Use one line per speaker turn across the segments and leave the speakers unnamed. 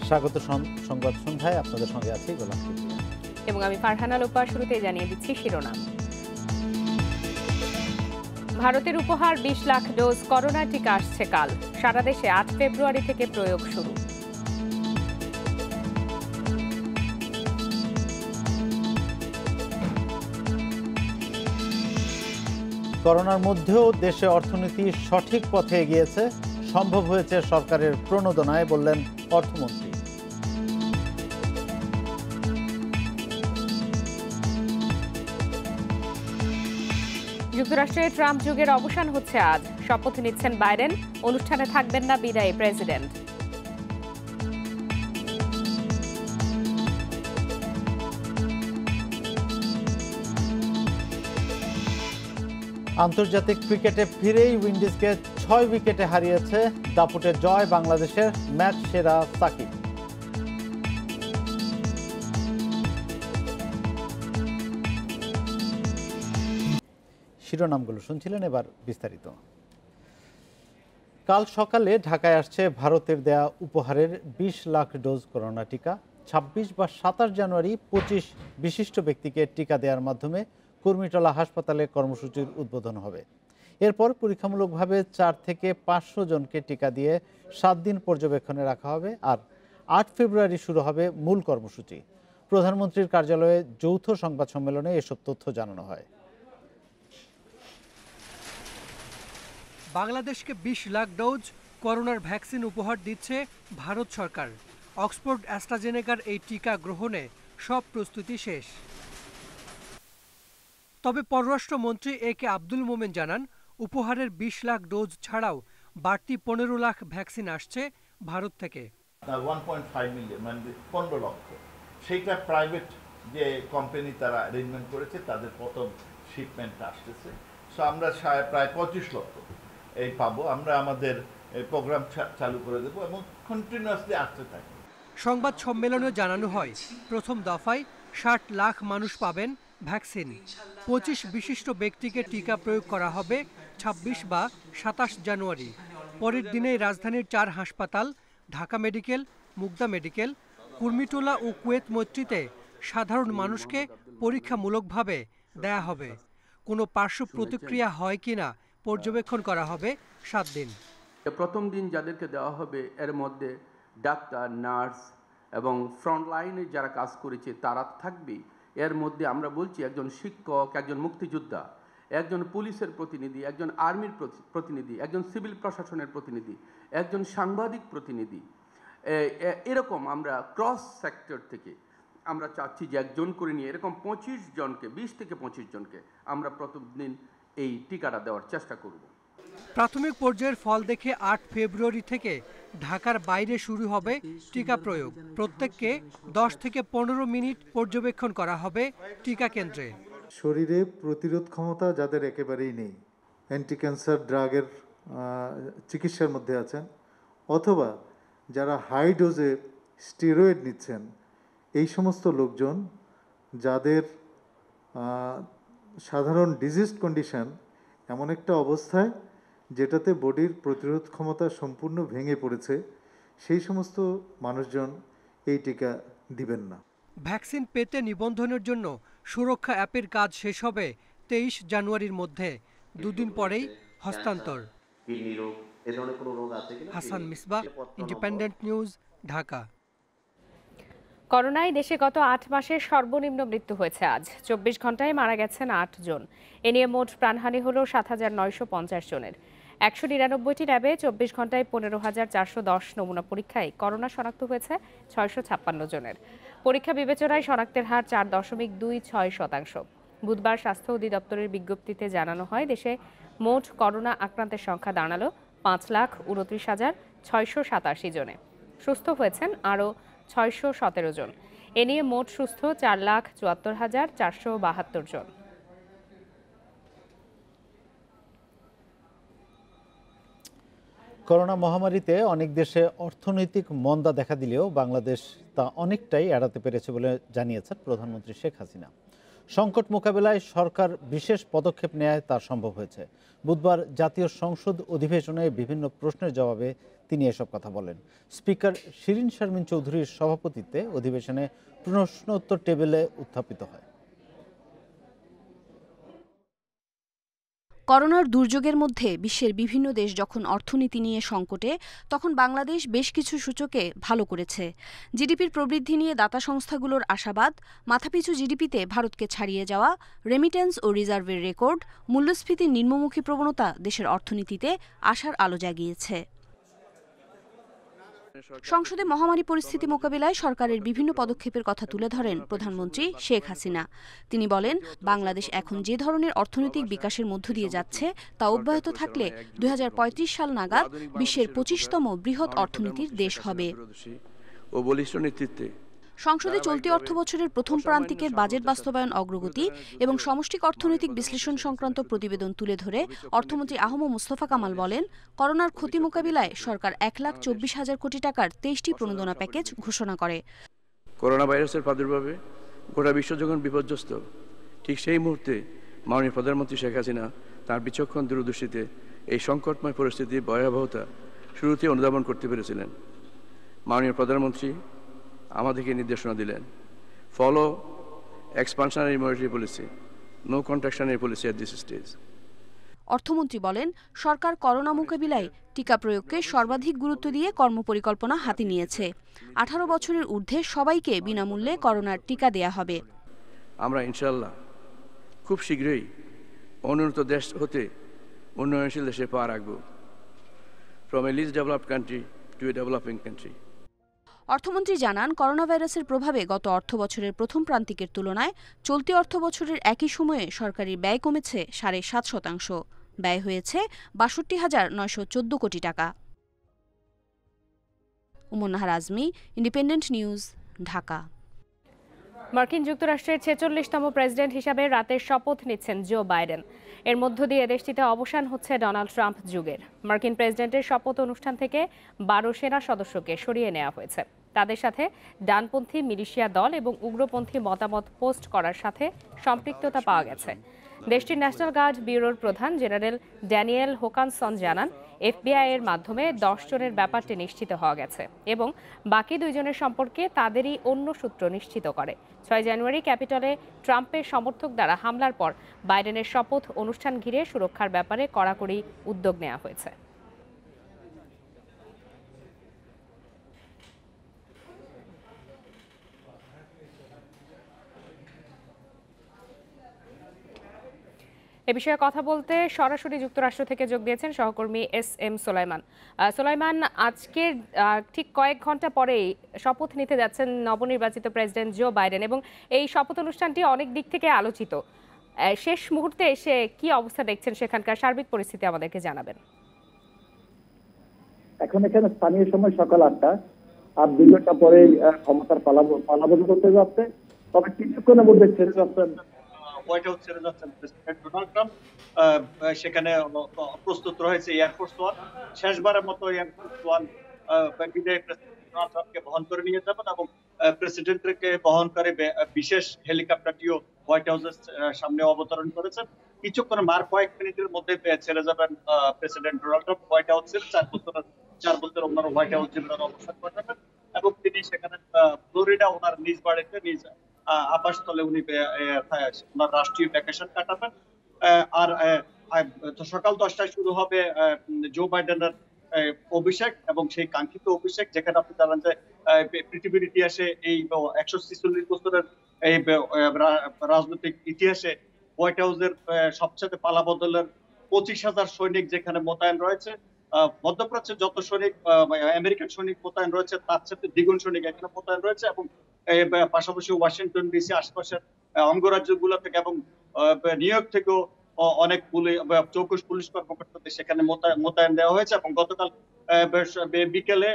স্বাগত সংবাদ সন্ধ্যায়, আপনাদের সঙ্গে আছি গোলাম কিবরিয়া
এবং আমি ফারহানা লোপা। শুরুতেই জানিয়ে দিচ্ছি শিরোনাম। ভারতের উপহার 20 লাখ ডোজ করোনা টিকা আসছে কাল। সারা দেশে 8 ফেব্রুয়ারি থেকে প্রয়োগ শুরু।
করোনার মধ্যেও দেশে অর্থনীতি সঠিক পথে এগিয়েছে, সম্ভব হয়েছে সরকারের প্রণোদনায়, বললেন অর্থমন্ত্রী।
যুক্তরাষ্ট্রে ট্রাম্প যুগের অবসান হচ্ছে আজ। শপথ নিচ্ছেন বাইডেন, অনুষ্ঠানে থাকবেন না বিদায়ী প্রেসিডেন্ট।
আন্তর্জাতিক ক্রিকেটে ফিরেই উইন্ডিজকে 6 উইকেটে হারিয়েছে। দাপুটে জয় বাংলাদেশের, ম্যাচ সেরা সাকিব। শিরোনামগুলো শুনছিলেন, এবার বিস্তারিত। কাল সকালে ঢাকায় আসছে ভারতের দেয়া উপহারের 20 লাখ ডোজ করোনা টিকা। 26 বা 27 জানুয়ারি 25 বিশিষ্ট ব্যক্তিকে টিকা দেওয়ার মাধ্যমে কুর্মিটোলা হাসপাতালে কর্মসূচির উদ্বোধন হবে। এরপর পরীক্ষামূলকভাবে 4 থেকে 500 জনকে টিকা দিয়ে 7 দিন পর্যবেক্ষণে রাখা হবে। আর 8 ফেব্রুয়ারি শুরু হবে মূল কর্মসূচি। প্রধানমন্ত্রীর কার্যালয়ে যৌথ সংবাদ সম্মেলনে এসব তথ্য জানানো হয়।
বাংলাদেশকে 20 লাখ ডোজ করোনার ভ্যাকসিন উপহার দিচ্ছে ভারত সরকার। অক্সফোর্ড অ্যাস্ট্রাজেনেকার এই টিকা গ্রহণে সব প্রস্তুতি শেষ। তবে পররাষ্ট্রমন্ত্রী এ.কে আব্দুল মোমেন জানান, উপহারের 20 লাখ ডোজ ছাড়াও বাড়তি 15 লাখ ভ্যাকসিন আসছে ভারত থেকে।
1.5 মিলিয়ন মানে 15 লক্ষ, সেইটা প্রাইভেট যে কোম্পানি তারা অ্যারেঞ্জমেন্ট করেছে তাদের প্রথম শিপমেন্ট আসতেছে। সো আমরা প্রায় 25 লক্ষ এই পাবো। আমরা আমাদের প্রোগ্রাম চালু করে দেবো এবং কন্টিনিউয়াসলি আসতে থাকবে।
সংবাদ সম্মেলনে জানানো হয়, প্রথম দফায় 60 লাখ মানুষ পাবেন ভ্যাকসিন। 25 বিশিষ্ট ব্যক্তিকে টিকা প্রয়োগ করা হবে 26 বা 27 জানুয়ারি। পরের দিনেই রাজধানীর 4 হাসপাতাল, ঢাকা মেডিকেল, মুগদা মেডিকেল, কুর্মিটোলা ও কুয়েত মৈত্রীতে সাধারণ মানুষকে পরীক্ষামূলকভাবে দেয়া হবে। কোনো পার্শ্ব প্রতিক্রিয়া হয় কিনা পর্যবেক্ষণ করা হবে 7 দিন।
প্রথম দিন যাদেরকে দেওয়া হবে এর মধ্যে ডাক্তার, নার্স এবং ফ্রন্টলাইনে যারা কাজ করেছে তারা থাকবে। এর মধ্যে আমরা বলছি একজন শিক্ষক, একজন মুক্তিযোদ্ধা, একজন পুলিশের প্রতিনিধি, একজন আর্মির প্রতিনিধি, একজন সিভিল প্রশাসনের প্রতিনিধি, একজন সাংবাদিক প্রতিনিধি। এরকম আমরা ক্রস সেক্টর থেকে আমরা চাচ্ছি যে একজন করে নিয়ে এরকম 25 জনকে, 20 থেকে 25 জনকে আমরা প্রতিদিন এই টিকাটা দেওয়ার চেষ্টা করব।
প্রাথমিক পর্যায়ের ফল দেখে 8 ফেব্রুয়ারি থেকে ঢাকার বাইরে শুরু হবে টিকা প্রয়োগ। প্রত্যেককে 10 থেকে 15 মিনিট পর্যবেক্ষণ করা হবে টিকা কেন্দ্রে।
শরীরে প্রতিরোধ ক্ষমতা যাদের একেবারেই নেই, অ্যান্টি ক্যান্সার ড্রাগের চিকিৎসার মধ্যে আছেন, অথবা যারা হাই ডোজে স্টেরয়েড নিচ্ছেন, এই সমস্ত লোকজন যাদের সাধারণ ডিজিজ কন্ডিশন এমন একটা অবস্থায় যেটাতে বডির প্রতিরোধ ক্ষমতা সম্পূর্ণ ভেঙে পড়েছে, সেই সমস্ত মানুষজন এই টিকা দিবেন না।
ভ্যাকসিন পেতে নিবন্ধনের জন্য সুরক্ষা অ্যাপের কাজ শেষ হবে 23 জানুয়ারির মধ্যে। দুদিন পরেই হস্তান্তর। Hasan Misbah, independent news, Dhaka.
করোনায় দেশে গত 8 মাসে সর্বনিম্ন মৃত্যু হয়েছে আজ। 24 ঘন্টায় মারা গেছেন 8 জন। এ নিয়ে মোট প্রাণহানি হল 7,950 জনের। 199টি ল্যাবে 24 ঘন্টায় 15,410 নমুনা পরীক্ষায় করোনা শনাক্ত হয়েছে 656 জনের। পরীক্ষা বিবেচনায় শনাক্তের হার 4.26%। বুধবার স্বাস্থ্য অধিদপ্তরের বিজ্ঞপ্তিতে জানানো হয়, দেশে মোট করোনা আক্রান্তের সংখ্যা দাঁড়ালো 5,29,687 জনে। সুস্থ হয়েছেন আরও 617 জন। এ নিয়ে মোট সুস্থ 4,74,472 জন।
করোনা মহামারীতে অনেক দেশে অর্থনৈতিক মন্দা দেখা দিলেও বাংলাদেশ তা অনেকটাই এড়াতে পেরেছে বলে জানিয়েছেন প্রধানমন্ত্রী শেখ হাসিনা। সংকট মোকাবেলায় সরকার বিশেষ পদক্ষেপ নেয় তা সম্ভব হয়েছে। বুধবার জাতীয় সংসদ অধিবেশনে বিভিন্ন প্রশ্নের জবাবে তিনি এসব কথা বলেন। স্পিকার শিরিন শারমিন চৌধুরীর সভাপতিত্বে অধিবেশনে প্রশ্নোত্তর টেবিলে উত্থাপিত হয়।
করোনার দুর্যোগের মধ্যে বিশ্বের বিভিন্ন দেশ যখন অর্থনীতি নিয়ে সংকটে, তখন বাংলাদেশ বেশ কিছু সূচকে ভালো করেছে। জিডিপির প্রবৃদ্ধি নিয়ে দাতা সংস্থাগুলোর আশাবাদ, মাথাপিছু জিডিপিতে ভারতকে ছাড়িয়ে যাওয়া, রেমিটেন্স ও রিজার্ভের রেকর্ড, মূল্যস্ফীতির নিম্নমুখী প্রবণতা দেশের অর্থনীতিতে আশার আলো জাগিয়েছে। সংসদে মহামারী পরিস্থিতি মোকাবিলায় সরকারের বিভিন্ন পদক্ষেপের কথা তুলে ধরেন প্রধানমন্ত্রী শেখ হাসিনা। তিনি বলেন, বাংলাদেশ এখন যে ধরনের অর্থনৈতিক বিকাশের মধ্য দিয়ে যাচ্ছে তা অব্যাহত থাকলে ২০৩৫ সাল নাগাদ বিশ্বের ২৫তম বৃহৎ অর্থনীতির দেশ হবে। সংসদে চলতি অর্থবছরের প্রথম প্রান্তিকের বাজেট বাস্তবায়ন অগ্রগতি এবং সমষ্টিক অর্থনৈতিক বিশ্লেষণ সংক্রান্ত প্রতিবেদন তুলে ধরে অর্থমন্ত্রী আহম মুস্তফা কামাল বলেন, করোনার ক্ষতি মোকাবিলায় সরকার ১,২৪,০০০ কোটি টাকার ২৩টি প্রণোদনা প্যাকেজ ঘোষণা করে।
করোনা ভাইরাসের প্রাদুর্ভাবে গোটা বিশ্ব যখন বিপর্যস্ত, ঠিক সেই মুহূর্তে মাননীয় প্রধানমন্ত্রী শেখ হাসিনা তাঁর বিচক্ষণ দূরদৃষ্টিতে এই সংকটময় পরিস্থিতির ভয়াবহতা শুরুতে অনুধাবন করতে পেরেছিলেন। মাননীয় প্রধানমন্ত্রী আমাদেরকে নির্দেশনা দিলেন, follow expansionary monetary policy, no contractionary policy at this stage.
অর্থমন্ত্রী বলেন, সরকার করোনা মোকাবিলায় টিকা প্রয়োগকে সর্বাধিক গুরুত্ব দিয়ে কর্মপরিকল্পনা হাতে নিয়েছে। 18 বছরের ঊর্ধ্বে সবাইকে বিনামূল্যে করোনার টিকা দেয়া হবে।
আমরা ইনশাআল্লাহ খুব শীঘ্রই অনুন্নত দেশ হতে উন্নয়নশীল দেশে পা রাখব, from a least developed country to a developing country.
অর্থমন্ত্রী জানান, করোনা ভাইরাসের প্রভাবে গত অর্থবছরের প্রথম প্রান্তিকের তুলনায় চলতি অর্থবছরের একই সময়ে সরকারি ব্যয় কমেছে ৭.৫%। ব্যয় হয়েছে ৬২,৯১৪ কোটি টাকা। Umar Nahar Azmi, independent news, Dhaka.
মার্কিন যুক্তরাষ্ট্রের ৪৬তম প্রেসিডেন্ট হিসাবে রাতের শপথ নিচ্ছেন জো বাইডেন। এর মধ্য দিয়ে দেশটিতে অবসান হচ্ছে ডোনাল্ড ট্রাম্প যুগের। মার্কিন প্রেসিডেন্টের শপথ অনুষ্ঠান থেকে ১২ সেনা সদস্যকে সরিয়ে নেওয়া হয়েছে। তাদের সাথে ডানপন্থী মিলিশিয়া দল এবং উগ্রপন্থী মতামত পোস্ট করার সাথে সম্পৃক্ততা পাওয়া গেছে। দেশটির ন্যাশনাল গার্ড ব্যুরোর প্রধান জেনারেল ড্যানিয়েল হোকানসন জানান, এফবিআই এর মাধ্যমে ১০ জনের ব্যাপারটি নিশ্চিত হওয়া গেছে এবং বাকি ২ জনের সম্পর্কে তাদেরই অন্য সূত্র নিশ্চিত করে। ৬ জানুয়ারি ক্যাপিটলে ট্রাম্পের সমর্থক দ্বারা হামলার পর বাইডেনের শপথ অনুষ্ঠান ঘিরে সুরক্ষার ব্যাপারে কড়াকড়ি উদ্যোগ নেওয়া হয়েছে। এ বিষয়ে কথা বলতে সরাসরি যুক্তরাষ্ট্র থেকে যোগ দিয়েছেন সহকর্মী SM সোলাইমান। সোলাইমান, আজকের ঠিক কয়েক ঘন্টা পরেই শপথ নিতে যাচ্ছেন নবনির্বাচিত প্রেসিডেন্ট জো বাইডেন এবং এই শপথ অনুষ্ঠানটি অনেক দিক থেকে আলোচিত। শেষ মুহূর্তে এসে কি অবস্থা দেখছেন সেখানকার সার্বিক পরিস্থিতি আমাদেরকে জানাবেন।
এখন এখানে স্থানীয় সময় সকাল 8টা, আর 2 ঘন্টা পরে ক্ষমতার পালাবদল করতে যাচ্ছে। তবে কিছুক্ষণের মধ্যে ছেড়ে যাচ্ছেন
হোয়াইট হাউস ছেড়ে যাচ্ছেন প্রেসিডেন্ট ডোনাল্ড ট্রাম্প। সেখানে প্রস্তুত রয়েছে এয়ারফোর্স ওয়ান। শেষবারের মতো এয়ারফোর্স ওয়ান বিদায়ী প্রেসিডেন্ট ডোনাল্ড ট্রাম্পকে বহন করে নিয়ে যাবেন এবং প্রেসিডেন্টকে বহন করে বিশেষ হেলিকপ্টারটিও হোয়াইট হাউসের সামনে অবতরণ করেছেন। কিছুক্ষণ কয়েক মিনিটের মধ্যে ছেড়ে যাবেন প্রেসিডেন্ট ডোনাল্ড ট্রাম্প হোয়াইট হাউসের 4 বছর ওনার হোয়াইট হাউস জীবনের অবসান ঘটাবেন এবং তিনি সেখানে ফ্লোরিডা ওনার নিজ বাড়িতে নিজ আবাসস্থলে উনি ওনার রাষ্ট্রীয় ভ্যাকেশন কাটাবেন। আর সকাল 10টায় শুরু হবে জো বাইডেনের অভিষেক এবং সেই কাঙ্ক্ষিত অভিষেক, যেখানে আপনি জানেন যে পৃথিবীর ইতিহাসে এই 146 বছরের এই রাজনৈতিক ইতিহাসে হোয়াইট হাউসের সবচেয়ে পালাবদলের 25,000 সৈনিক যেখানে মোতায়েন রয়েছে। মধ্যপ্রাচ্যে যত সৈনিক আমেরিকান সৈনিক মোতায়েন রয়েছে তার সাথে দ্বিগুণ সৈনিক এখানে মোতায়েন রয়েছে এবং পাশাপাশি ওয়াশিংটন ডিসি আশপাশের অঙ্গরাজ্যগুলো থেকে এবং নিউ ইয়র্ক থেকেও অনেক চৌকুশ পুলিশ কর্মকর্তাদের সেখানে মোতায়েন দেওয়া হয়েছে এবং গতকাল বিকেলে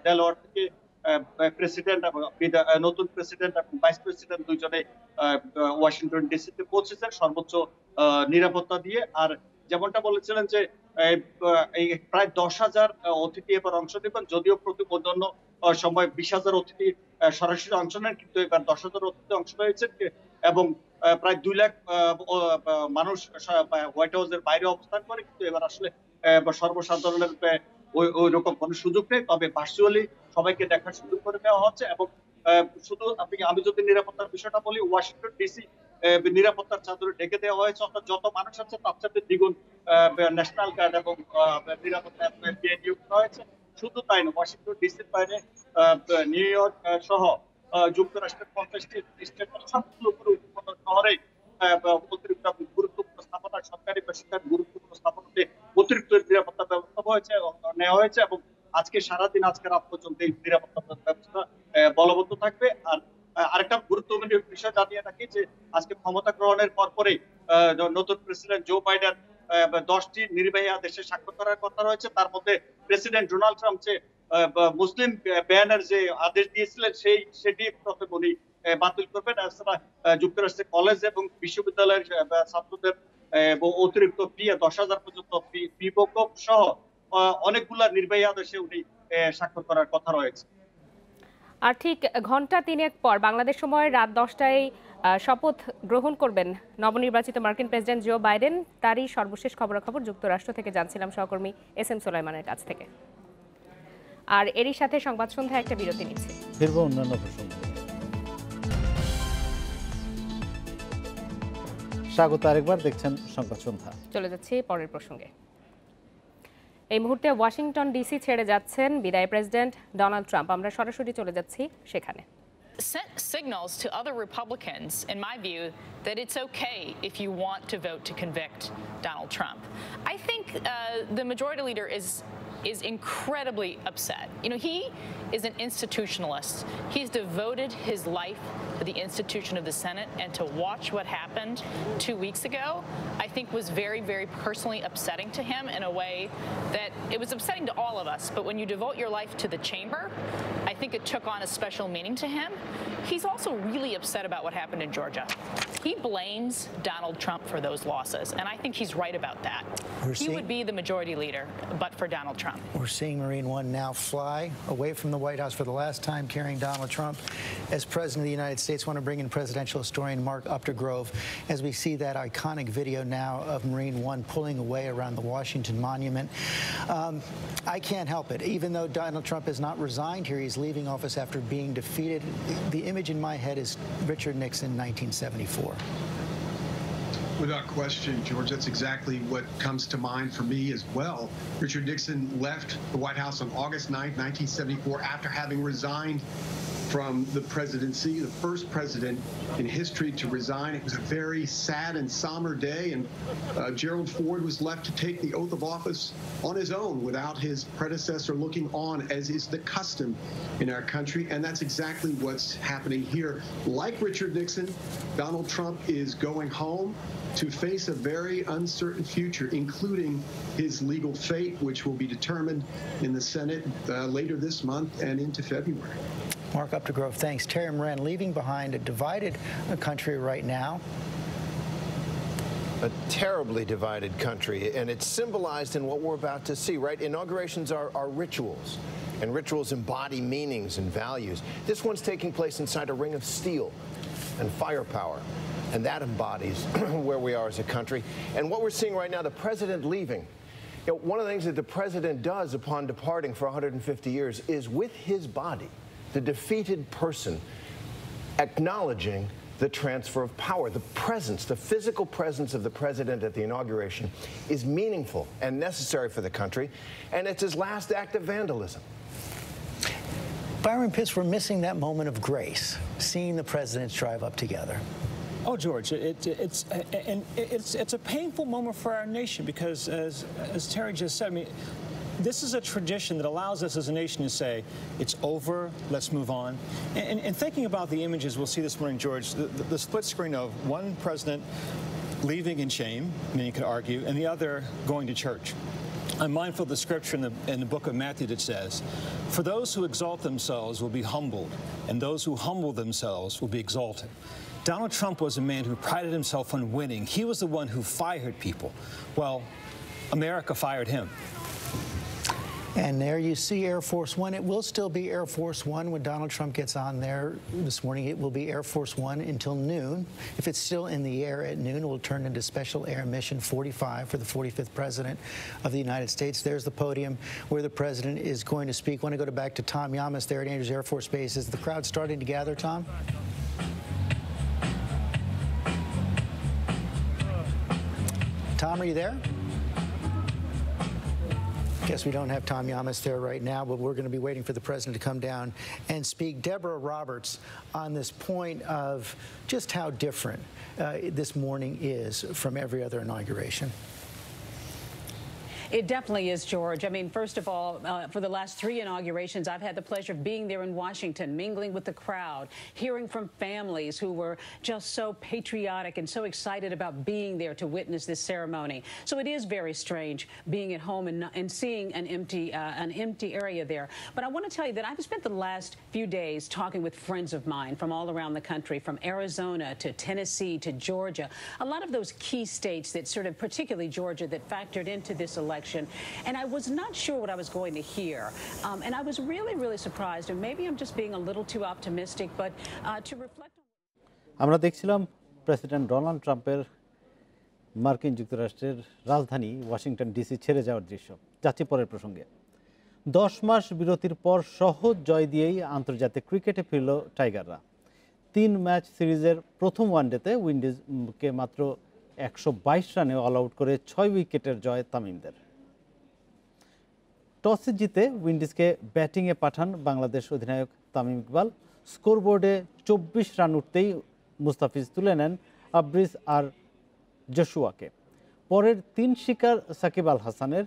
দেলওয়ার থেকে প্রেসিডেন্ট এবং নতুন প্রেসিডেন্ট এবং ভাইস প্রেসিডেন্ট দুইজনে ওয়াশিংটন ডিসিতে পৌঁছেছেন সর্বোচ্চ নিরাপত্তা দিয়ে। আর যেমনটা বলেছিলেন যে এই প্রায় 10,000 অতিথি এবার অংশ নেবেন, যদিও অন্যান্য সময় 20,000 অতিথি সরাসরি অংশ নেন, কিন্তু এবার 10,000 অতিথি অংশ নিয়েছেন এবং প্রায় 2 লাখ মানুষ হোয়াইট হাউসের বাইরে অবস্থান করে, কিন্তু এবার আসলে সর্বসাধারণের ওই রকম কোনো সুযোগ নেই। তবে ভার্চুয়ালি সবাইকে দেখার সুযোগ করে দেওয়া হচ্ছে। এবং শুধু আমি যদি নিরাপত্তার বিষয়টা বলি, ওয়াশিংটন ডিসি নিরাপত্তার চাদরে ঢেকে দেওয়া হয়েছে, অর্থাৎ যত মানুষ আছে তার সাথে দ্বিগুণ ন্যাশনাল গার্ড এবং নিরাপত্তা নিয়োগ করা হয়েছে। শুধু তাই না, ওয়াশিংটন ডিসির বাইরে নিউ ইয়র্ক সহ যুক্তরাষ্ট্রের 50টি স্টেটের সবগুলো শহরে অতিরিক্ত গুরুত্বপূর্ণ স্থাপনা, সরকারি বেসরকারি গুরুত্বপূর্ণ স্থাপনাতে অতিরিক্ত নিরাপত্তা ব্যবস্থা নেওয়া হয়েছে। এবং আজকে সারাদিন, আজকে রাত পর্যন্ত এই নিরাপত্তা ব্যবস্থা বলবৎ থাকবে। আর আরেকটা গুরুত্বপূর্ণ বিষয় জানিয়ে রাখি যে আজকে ক্ষমতা গ্রহণের পরপরই নতুন প্রেসিডেন্ট জো বাইডেন 10টি নির্বাহী আদেশে স্বাক্ষর করার কথা রয়েছে। তার মধ্যে প্রেসিডেন্ট ডোনাল্ড ট্রাম্প যে মুসলিম ব্যানের যে আদেশ দিয়েছিলেন সেটি প্রথমে উনি বাতিল করবেন। এছাড়া যুক্তরাষ্ট্রের কলেজ এবং বিশ্ববিদ্যালয়ের ছাত্রদের অতিরিক্ত ফি 10,000 পর্যন্ত ফি মওকুফ সহ অনেকগুলা নির্বাহী আদেশে উনি স্বাক্ষর করার কথা রয়েছে।
আর ঠিক ঘন্টা 3 পর বাংলাদেশ সময় রাত 10টায় শপথ গ্রহণ করবেন নবনির্বাচিত মার্কিন প্রেসিডেন্ট জো বাইডেন। তারই সর্বশেষ খবরাখবর যুক্তরাষ্ট্র থেকে জানছিলাম সহকর্মী SM সুলাইমানের কাছ থেকে। আর এরই সাথে সংবাদ সন্ধ্যা একটা বিরতি নিচ্ছে,
ফিরবো অন্যান্য প্রসঙ্গ। স্বাগত আরেকবার, দেখছেন সংবাদ সন্ধ্যা।
চলে যাচ্ছি পরের প্রসঙ্গে। এই মুহূর্তে ওয়াশিংটন ডিসি ছেড়ে যাচ্ছেন বিদায়ী প্রেসিডেন্ট ডোনাল্ড ট্রাম্প। আমরা সরাসরি চলে যাচ্ছি সেখানে।
Sent signals to other Republicans, in my view, that it's okay if you want to vote to convict Donald Trump. I think the majority leader is incredibly upset. You know, he is an institutionalist. He's devoted his life to the institution of the Senate, and to watch what happened 2 weeks ago, I think was very, very personally upsetting to him in a way that it was upsetting to all of us. But when you devote your life to the chamber, I think it took on a special meaning to him. He's also really upset about what happened in Georgia. He blames Donald Trump for those losses, and I think he's right about that. He would be the majority leader, but for Donald Trump.
We're seeing Marine One now fly away from the White House for the last time, carrying Donald Trump. As President of the United States, I want to bring in presidential historian Mark Updegrove as we see that iconic video now of Marine One pulling away around the Washington Monument. I can't help it. Even though Donald Trump has not resigned here, he's leaving office after being defeated. The image in my head is Richard Nixon, 1974.
Without question, George, that's exactly what comes to mind for me as well. Richard Nixon left the White House on August 9th, 1974, after having resigned from the presidency, the first president in history to resign. It was a very sad and somber day, and Gerald Ford was left to take the oath of office on his own without his predecessor looking on, as is the custom in our country, and that's exactly what's happening here. Like Richard Nixon, Donald Trump is going home to face a very uncertain future, including his legal fate, which will be determined in the Senate later this month and into February.
Mark Updegrove, thanks. Terry Moran, leaving behind a divided country right now.
A terribly divided country, and it's symbolized in what we're about to see, right? Inaugurations are rituals, and rituals embody meanings and values. This one's taking place inside a ring of steel and firepower, and that embodies where we are as a country. And what we're seeing right now, the president leaving, you know, one of the things that the president does upon departing for 150 years is, with his body, the defeated person acknowledging the transfer of power. The presence, the physical presence of the president at the inauguration is meaningful and necessary for the country, and it's his last act of vandalism.
Byron Pitts, we're missing that moment of grace, seeing the presidents drive up together.
Oh, George, it's a painful moment for our nation because, as Terry just said, I mean, this is a tradition that allows us as a nation to say, it's over, let's move on. And thinking about the images we'll see this morning, George, the split screen of one president leaving in shame, I mean, you could argue, and the other going to church. I'm mindful of the scripture in the book of Matthew that says, for those who exalt themselves will be humbled, and those who humble themselves will be exalted. Donald Trump was a man who prided himself on winning. He was the one who fired people. Well, America fired him.
And there you see Air Force One. It will still be Air Force One when Donald Trump gets on there this morning. It will be Air Force One until noon. If it's still in the air at noon, it will turn into Special Air Mission 45 for the 45th President of the United States. There's the podium where the President is going to speak. I want to go back to Tom Yamas there at Andrews Air Force Base. Is the crowd starting to gather, Tom? Tom, are you there? Guess we don't have Tom Yamas there right now, but we're going to be waiting for the President to come down and speak. Deborah Roberts, on this point of just how different this morning is from every other inauguration.
It definitely is, George. I mean, first of all, for the last 3 inaugurations, I've had the pleasure of being there in Washington, mingling with the crowd, hearing from families who were just so patriotic and so excited about being there to witness this ceremony. So it is very strange being at home and seeing an empty area there. But I want to tell you that I've spent the last few days talking with friends of mine from all around the country, from Arizona to Tennessee to Georgia, a lot of those key states that sort of, particularly Georgia, that factored into this election. And I was not sure what I was going to hear. And I was really, really surprised. And maybe I'm just being a little too optimistic, but to reflect on...
আমরা দেখছিলাম president Donald ট্রাম্পের মার্কিন যুক্তরাষ্ট্রের রাজধানী Washington DC ছেড়ে যাওয়ার দৃশ্য। যাচ্ছি পরের প্রসঙ্গে। 10 মাস বিরতির পর সহজ জয় দিয়েই আন্তর্জাতিক ক্রিকেটে ফিরল টাইগাররা। 3 ম্যাচ সিরিজের প্রথম ওয়ানডেতে উইন্ডিজকে মাত্র 122 রানে অল আউট করে 6 উইকেটের জয় তামিমদের। টসে জিতে উইন্ডিজকে ব্যাটিংয়ে পাঠান বাংলাদেশ অধিনায়ক তামিম ইকবাল। স্কোরবোর্ডে 24 রান উঠতেই মুস্তাফিজ তুলে নেন আব্রিস আর জশুয়াকে। পরের 3 শিকার সাকিব আল হাসানের,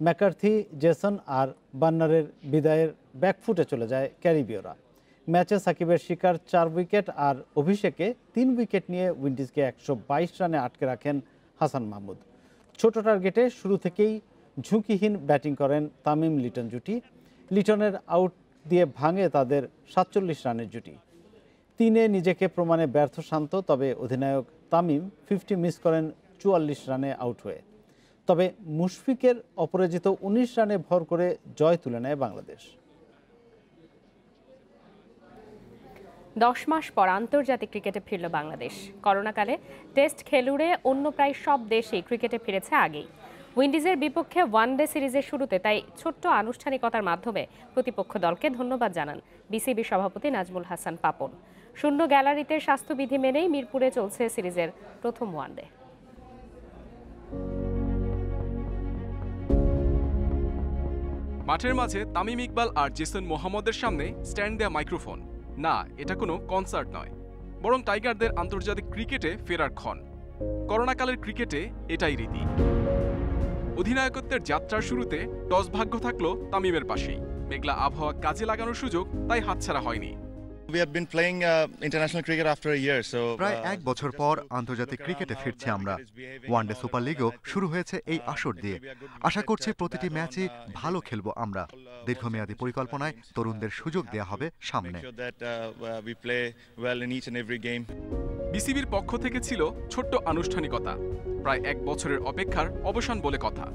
ম্যাকার্থি, জেসন আর বান্নারের বিদায়ের ব্যাকফুটে চলে যায় ক্যারিবীয়রা। ম্যাচে সাকিবের শিকার 4 উইকেট আর অভিষেকে 3 উইকেট নিয়ে উইন্ডিজকে 122 রানে আটকে রাখেন হাসান মাহমুদ। ছোট টার্গেটে শুরু থেকেই ঝুঁকিহীন ব্যাটিং করেন তামিম লিটন জুটি। লিটনের আউট দিয়ে ভাঙে তাদের 47 রানের জুটি। 3-এ নিজেকে প্রমাণে ব্যর্থ শান্ত, তবে অধিনায়ক তামিম 50 মিস করেন 44 রানে আউট হয়ে। তবে মুশফিকের অপরাজিত 19 রানে ভর করে জয় তুলে নেয় বাংলাদেশ।
10 মাস পর আন্তর্জাতিক ক্রিকেটে ফিরল বাংলাদেশ। করোনাকালে টেস্ট খেলুড়ে অন্য প্রায় সব দেশই ক্রিকেটে ফিরেছে আগেই। উইন্ডিজের বিপক্ষে ওয়ানডে সিরিজের শুরুতে তাই ছোট্ট আনুষ্ঠানিকতার মাধ্যমে প্রতিপক্ষ দলকে ধন্যবাদ জানান বিসিবি সভাপতি নাজমুল হাসান পাপন। শূন্য গ্যালারিতে স্বাস্থ্যবিধি মেনেই মিরপুরে চলছে সিরিজের প্রথম ওয়ানডে।
মাঠের মাঝে তামিম ইকবাল আর জেসন মোহাম্মদের সামনে স্ট্যান্ড দেয়া মাইক্রোফোন। না, এটা কোনো কনসার্ট নয়, বরং টাইগারদের আন্তর্জাতিক ক্রিকেটে ফেরার ক্ষণ। করোনাকালের ক্রিকেটে এটাই রীতি। অধিনায়কত্বের যাত্রার শুরুতে টস ভাগ্য থাকলো তামিমের পাশেই। মেঘলা আবহাওয়া কাজে লাগানোর সুযোগ তাই হাতছাড়া হয়নি।
প্রায় 1 বছর পর আন্তর্জাতিক ক্রিকেটে ফিরছি আমরা। ওয়ানডে সুপার লিগও শুরু হয়েছে এই আসর দিয়ে। আশা করছি প্রতিটি ম্যাচই ভালো খেলবো আমরা। দীর্ঘমেয়াদী পরিকল্পনায় তরুণদের সুযোগ দেয়া হবে সামনে।
বিসিবির পক্ষ থেকে ছিল ছোট্ট আনুষ্ঠানিকতা। প্রায় 1 বছরের অপেক্ষার অবসান বলে কথা।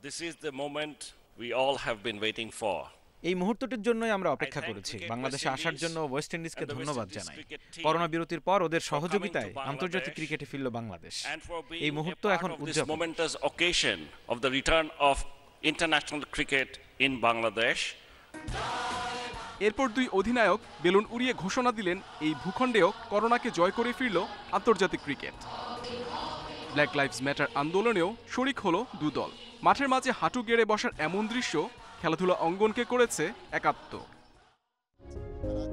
This is the moment we all have been waiting for.
এই মুহূর্তটির জন্যই আমরা অপেক্ষা করেছি। বাংলাদেশে আসার জন্য ওয়েস্ট ইন্ডিজকে ধন্যবাদ জানাই। করোনা বিরতির পর ওদের সহযোগিতায় আন্তর্জাতিক ক্রিকেটে ফিরল বাংলাদেশ। এই মুহূর্ত এখন উদযাপন।
এরপর 2 অধিনায়ক বেলুন উড়িয়ে ঘোষণা দিলেন এই ভূখণ্ডেও করোনাকে জয় করে ফিরল আন্তর্জাতিক ক্রিকেট। ব্ল্যাক লাইভস ম্যাটার আন্দোলনেও শরিক হলো 2 দল। মাঠের মাঝে হাঁটু গেড়ে বসার এমন দৃশ্য খেলাধুলা অঙ্গনকে করেছে একাত্ম।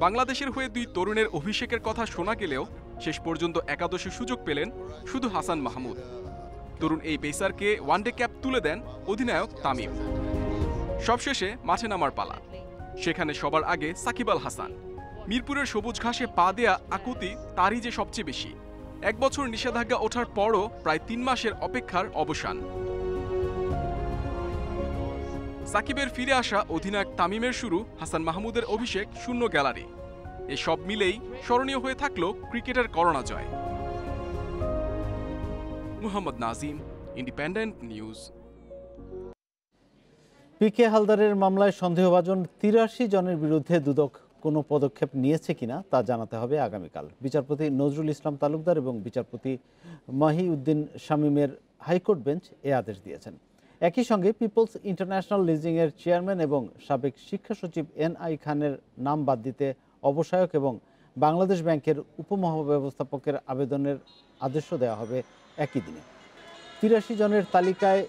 বাংলাদেশের হয়ে 2 তরুণের অভিষেকের কথা শোনা গেলেও শেষ পর্যন্ত একাদশে সুযোগ পেলেন শুধু হাসান মাহমুদ। তরুণ এই পেসারকে ওয়ানডে ক্যাপ তুলে দেন অধিনায়ক তামিম। সবশেষে মাঠে নামার পালা। সেখানে সবার আগে সাকিব আল হাসান। মিরপুরের সবুজ ঘাসে পা দেয়া আকুতি তারই যে সবচেয়ে বেশি। 1 বছর নিষেধাজ্ঞা ওঠার পরও প্রায় 3 মাসের অপেক্ষার অবসান। সাকিবের ফিরে আসা, অধিনায়ক তামিমের শুরু, হাসান মাহমুদের অভিষেক, শূন্য গ্যালারি, এসব মিলেই স্মরণীয় হয়ে থাকলো ক্রিকেটের করোনা জয়। Muhammad Nazim, independent news.
PK হালদারের মামলায় সন্দেহভাজন ৮৩ জনের বিরুদ্ধে দুদক কোনো পদক্ষেপ নিয়েছে কিনা তা জানাতে হবে আগামীকাল। বিচারপতি নজরুল ইসলাম তালুকদার এবং বিচারপতি মাহিউদ্দিন শামীমের হাইকোর্ট বেঞ্চ এ আদেশ দিয়েছেন। একই সঙ্গে পিপলস ইন্টারন্যাশনাল লিজিংয়ের চেয়ারম্যান এবং সাবেক শিক্ষা সচিব NI খানের নাম বাদ দিতে অবসায়ক এবং বাংলাদেশ ব্যাংকের উপমহাব্যবস্থাপকের আবেদনের আদেশও দেওয়া হবে একই দিনে। ৮৩ জনের তালিকায়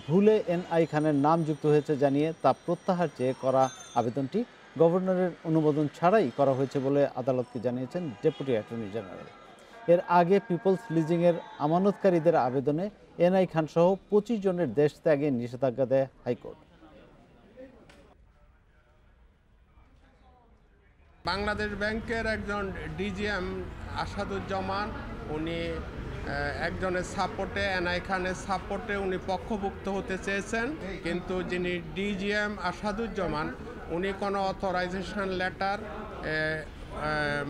ভুলে NI খানের নাম যুক্ত হয়েছে জানিয়ে তা প্রত্যাহার চেয়ে করা আবেদনটি গভর্নরের অনুমোদন ছাড়াই করা হয়েছে বলে আদালতকে জানিয়েছেন ডেপুটি অ্যাটর্নি জেনারেল। এর আগে পিপলস লিজিংয়ের আমানতকারীদের আবেদনে NI খান সহ 25 জনের দেশ ত্যাগে নিষেধাজ্ঞা দেয় হাইকোর্ট।
বাংলাদেশ ব্যাংকের একজন DGM আসাদুজ্জামান উনি একজনের সাপোর্টে NI খানের সাপোর্টে উনি পক্ষভুক্ত হতে চেয়েছেন, কিন্তু যিনি DGM আসাদুজ্জামান উনি কোনো অথরাইজেশন লেটার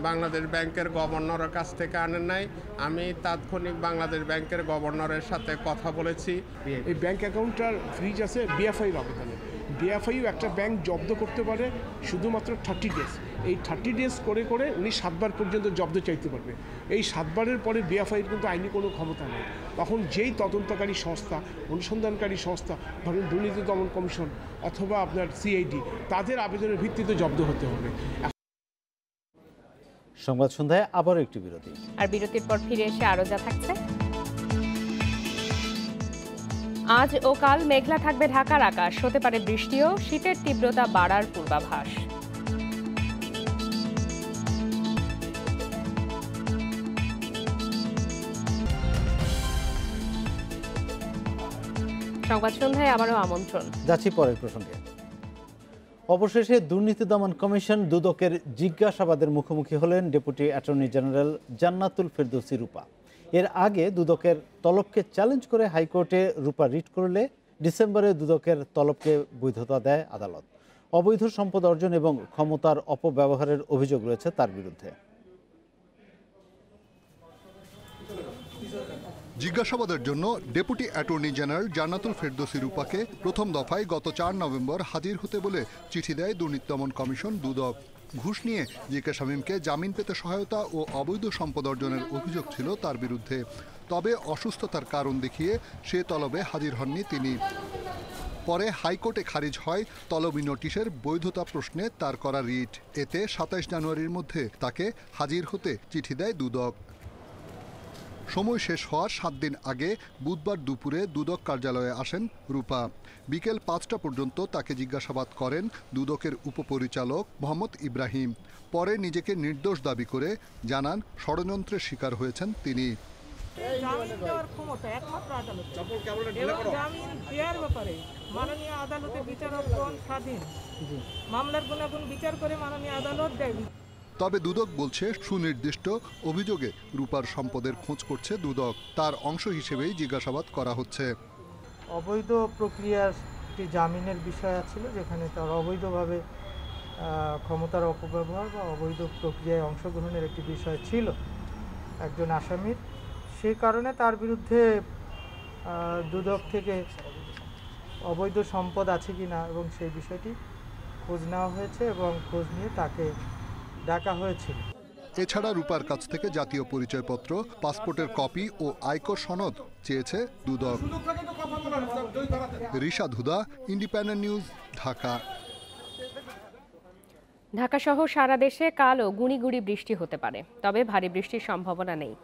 বাংলাদেশ ব্যাংকের গভর্নরের কাছ থেকে আনেন নাই। আমি তাৎক্ষণিক বাংলাদেশ ব্যাংকের গভর্নরের সাথে কথা বলেছি।
এই ব্যাংক অ্যাকাউন্টটার ফ্রিজ আছে BFIর আবেদনে। BFIও একটা ব্যাংক জব্দ করতে পারে শুধুমাত্র 30 ডেজ। এই 30 ডেজ করে করে উনি 7 বার পর্যন্ত জব্দ চাইতে পারবে। এই 7 বারের পরে BFIর কিন্তু আইনি কোনো ক্ষমতা নেই। তখন যেই তদন্তকারী সংস্থা, অনুসন্ধানকারী সংস্থা, ধরেন দুর্নীতি দমন কমিশন অথবা আপনার CID, তাদের আবেদনের ভিত্তিতে জব্দ হতে হবে।
সংবাদ সন্ধ্যায় আবারও একটি বিরতি,
আর বিরতির পর ফিরে এসে আরো যা থাকছে। আজ ও কাল মেঘলা থাকবে ঢাকার আকাশ, হতে পারে বৃষ্টিও, শীতের তীব্রতা বাড়ার পূর্বাভাস। সংবাদ সন্ধ্যায় আবারও আমন্ত্রণ।
যাচ্ছি পরের প্রসঙ্গে। অবশেষে দুর্নীতি দমন কমিশন দুদকের জিজ্ঞাসাবাদের মুখোমুখি হলেন ডেপুটি অ্যাটর্নি জেনারেল জান্নাতুল ফেরদৌসী রূপা। এর আগে দুদকের তলবকে চ্যালেঞ্জ করে হাইকোর্টে রূপা রিট করলে ডিসেম্বরে দুদকের তলবকে বৈধতা দেয় আদালত। অবৈধ সম্পদ অর্জন এবং ক্ষমতার অপব্যবহারের অভিযোগ রয়েছে তার বিরুদ্ধে।
জিজ্ঞাসাবাদের জন্য ডেপুটি অ্যাটর্নি জেনারেল জান্নাতুল ফেরদৌসী রূপাকে প্রথম দফায় গত 4 নভেম্বর হাজির হতে বলে চিঠি দেয় দুর্নীতি দমন কমিশন দুদক। ঘুষ নিয়ে জিকে শামীমকে জামিন পেতে সহায়তা ও অবৈধ সম্পদ অর্জনের অভিযোগ ছিল তার বিরুদ্ধে। তবে অসুস্থতার কারণ দেখিয়ে সে তলবে হাজির হননি তিনি। পরে হাইকোর্টে খারিজ হয় তলবি নোটিশের বৈধতা প্রশ্নে তার করা রিট। এতে 27 জানুয়ারির মধ্যে তাকে হাজির হতে চিঠি দেয় দুদক। সময় শেষ হওয়ার 7 দিন আগে বুধবার দুপুরে দুদক কার্যালয়ে আসেন রূপা। বিকেল 5টা পর্যন্ত তাকে জিজ্ঞাসাবাদ করেন দুদকের উপপরিচালক মোহাম্মদ ইব্রাহিম। পরে নিজেকে নির্দোষ দাবি করে জানান ষড়যন্ত্রের শিকার হয়েছেন তিনি।
জামিন দেওয়ার ক্ষমতা একমাত্র আদালত, জামিন দেওয়ার ব্যাপারে মাননীয় আদালতে বিচারকগণ স্বাধীন, মামলার গুণাগুণ বিচার করে মাননীয় আদালত দেয়।
তবে দুদক বলছে সুনির্দিষ্ট অভিযোগে রূপার সম্পদের খোঁজ করছে দুদক, তার অংশ হিসেবেই জিজ্ঞাসাবাদ করা হচ্ছে।
অবৈধ প্রক্রিয়ার একটি জামিনের বিষয় ছিল, যেখানে তার অবৈধভাবে ক্ষমতার অপব্যবহার বা অবৈধ প্রক্রিয়ায় অংশগ্রহণের একটি বিষয় ছিল একজন আসামির। সেই কারণে তার বিরুদ্ধে দুদক থেকে অবৈধ সম্পদ আছে কিনা এবং সেই বিষয়টি খোঁজ নেওয়া হয়েছে এবং খোঁজ নিয়ে তাকে ডাকা হয়েছিল।
এছাড়া রূপার কাছ থেকে জাতীয় পরিচয়পত্র, পাসপোর্টের কপি ও আয়কর সনদ চেয়েছে দুদক। রিশাদ হুদা, ইন্ডিপেন্ডেন্ট নিউজ, ঢাকা।
ঢাকা সহ সারা দেশে কালও গুঁড়ি গুঁড়ি বৃষ্টি হতে পারে, তবে ভারী বৃষ্টির সম্ভাবনা নেই।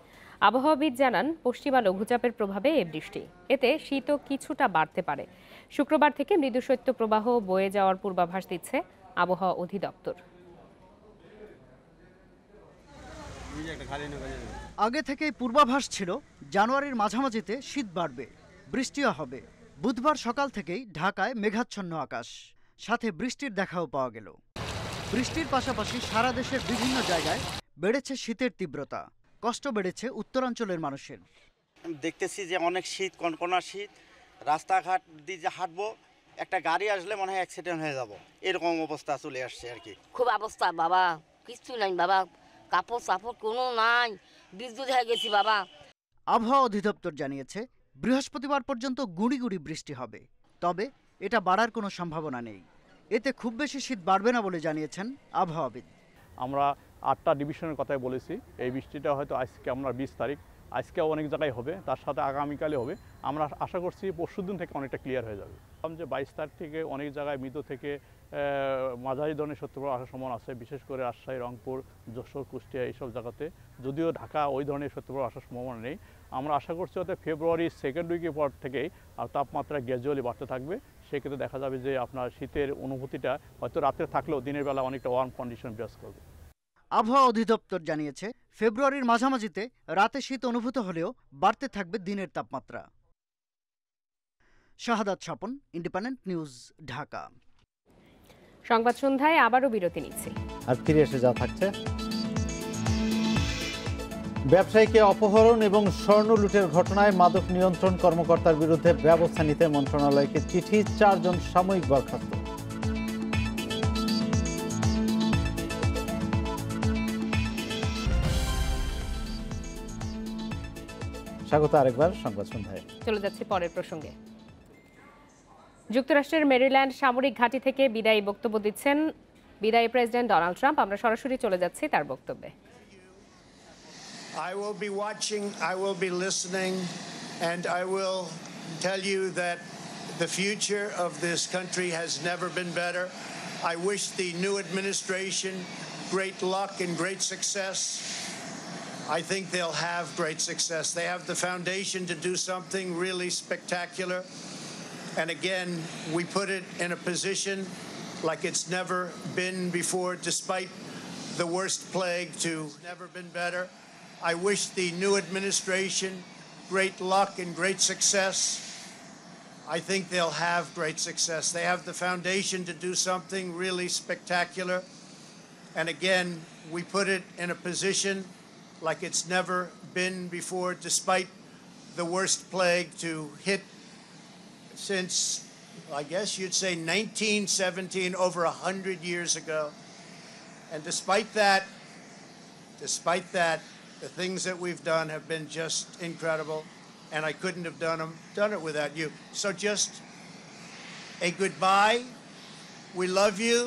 আবহাওয়াবিদ জানান পশ্চিমা লঘুচাপের প্রভাবে এ বৃষ্টি, এতে শীতও কিছুটা বাড়তে পারে। শুক্রবার থেকে মৃদু শৈত্যপ্রবাহ বয়ে যাওয়ার পূর্বাভাস দিচ্ছে আবহাওয়া অধিদপ্তর।
আগে থেকেই পূর্বাভাস ছিল জানুয়ারির মাঝামাঝিতে শীত বাড়বে, বৃষ্টিও হবে। বুধবার সকাল থেকেই ঢাকায় মেঘাচ্ছন্ন আকাশ, সাথে বৃষ্টির দেখাও পাওয়া গেল। বৃষ্টির পাশাপাশি সারা দেশের বিভিন্ন জায়গায় বেড়েছে শীতের তীব্রতা, কষ্ট বেড়েছে উত্তরাঞ্চলের মানুষের।
দেখতেছি যে অনেক শীত, কনকনা শীত, রাস্তাঘাট দিয়ে যে হাঁটবো একটা গাড়ি আসলে মনে হয় অ্যাক্সিডেন্ট হয়ে যাব, এরকম অবস্থা চলে আসছে আর কি।
খুব অবস্থা বাবা, কিছু নাই বাবা, কাপড় সাপড় কোনো নাই, বিদ্যুৎ হয়ে গেছি বাবা।
আবহাওয়া অধিদপ্তর জানিয়েছে বৃহস্পতিবার পর্যন্ত গুঁড়ি গুঁড়ি বৃষ্টি হবে, তবে এটা বাড়ার কোনো সম্ভাবনা নেই। এতে খুব বেশি শীত বাড়বে না বলে জানিয়েছেন আবহাওয়াবিদ।
আমরা 8টা ডিভিশনের কথাই বলেছি। এই বৃষ্টিটা হয়তো আজকে আমরা 20 তারিখ, আজকেও অনেক জায়গায় হবে, তার সাথে আগামীকালে হবে। আমরা আশা করছি পরশুদিন থেকে অনেকটা ক্লিয়ার হয়ে যাবে। যে 22 তারিখ থেকে অনেক জায়গায় মৃদু থেকে মাঝারি ধরনের শৈত্যপ্রবাহ আসার সম্ভাবনা আছে, বিশেষ করে রাজশাহী, রংপুর, যশোর, কুষ্টিয়া এইসব জায়গাতে। যদিও ঢাকা ওই ধরনের শৈত্যপ্রবাহ আসার সম্ভাবনা নেই। আমরা আশা করছি হয়তো ফেব্রুয়ারির সেকেন্ড উইকের পর থেকেই আর তাপমাত্রা গ্র্যাজুয়ালি বাড়তে থাকবে। সেক্ষেত্রে দেখা যাবে যে আপনার শীতের অনুভূতিটা হয়তো রাতে থাকলেও দিনের বেলা অনেকটা ওয়ার্ম কন্ডিশন বিরাজ করবে।
আবহাওয়া অধিদপ্তর জানিয়েছে ফেব্রুয়ারির মাঝামাঝিতে রাতে শীত অনুভূত হলেও বাড়তে থাকবে দিনের তাপমাত্রা। শাহাদাত স্বপন, ইন্ডিপেন্ডেন্ট নিউজ, ঢাকা।
সংবাদ সন্ধ্যায় আবারও বিরতি নিচ্ছি,
আর ফিরে এসে যা থাকছে। ব্যবসায়ীকে অপহরণ এবং স্বর্ণ লুটের ঘটনায় মাদক নিয়ন্ত্রণ কর্মকর্তার বিরুদ্ধে ব্যবস্থা নিতে মন্ত্রণালয়কে চিঠি, 4 জন সাময়িক বরখাস্ত। স্বাগত আরেকবার সংবাদ সন্ধ্যায়।
চলে যাচ্ছি পরের প্রসঙ্গে। যুক্তরাষ্ট্রের মেরিল্যান্ড সামরিক ঘাঁটি থেকে বিদায়ী বক্তব্য দিচ্ছেন বিদায়ী প্রেসিডেন্ট ডোনাল্ড ট্রাম্প। আমরা সরাসরি চলে যাচ্ছি তার বক্তব্যে।
I will be watching, I will be listening, and I will tell you that the future of this country has never been better. I wish the new administration great luck and great success. I think they'll have great success. They have the foundation to do something really spectacular. And again, we put it in a position like it's never been before, despite the worst plague to never been better. I wish the new administration great luck and great success. I think they'll have great success. They have the foundation to do something really spectacular. And again, we put it in a position like it's never been before, despite the worst plague to hit since, I guess you'd say 1917, over 100 years ago. And despite that, the things that we've done have been just incredible, and I couldn't have done it without you. So just a goodbye. We love you.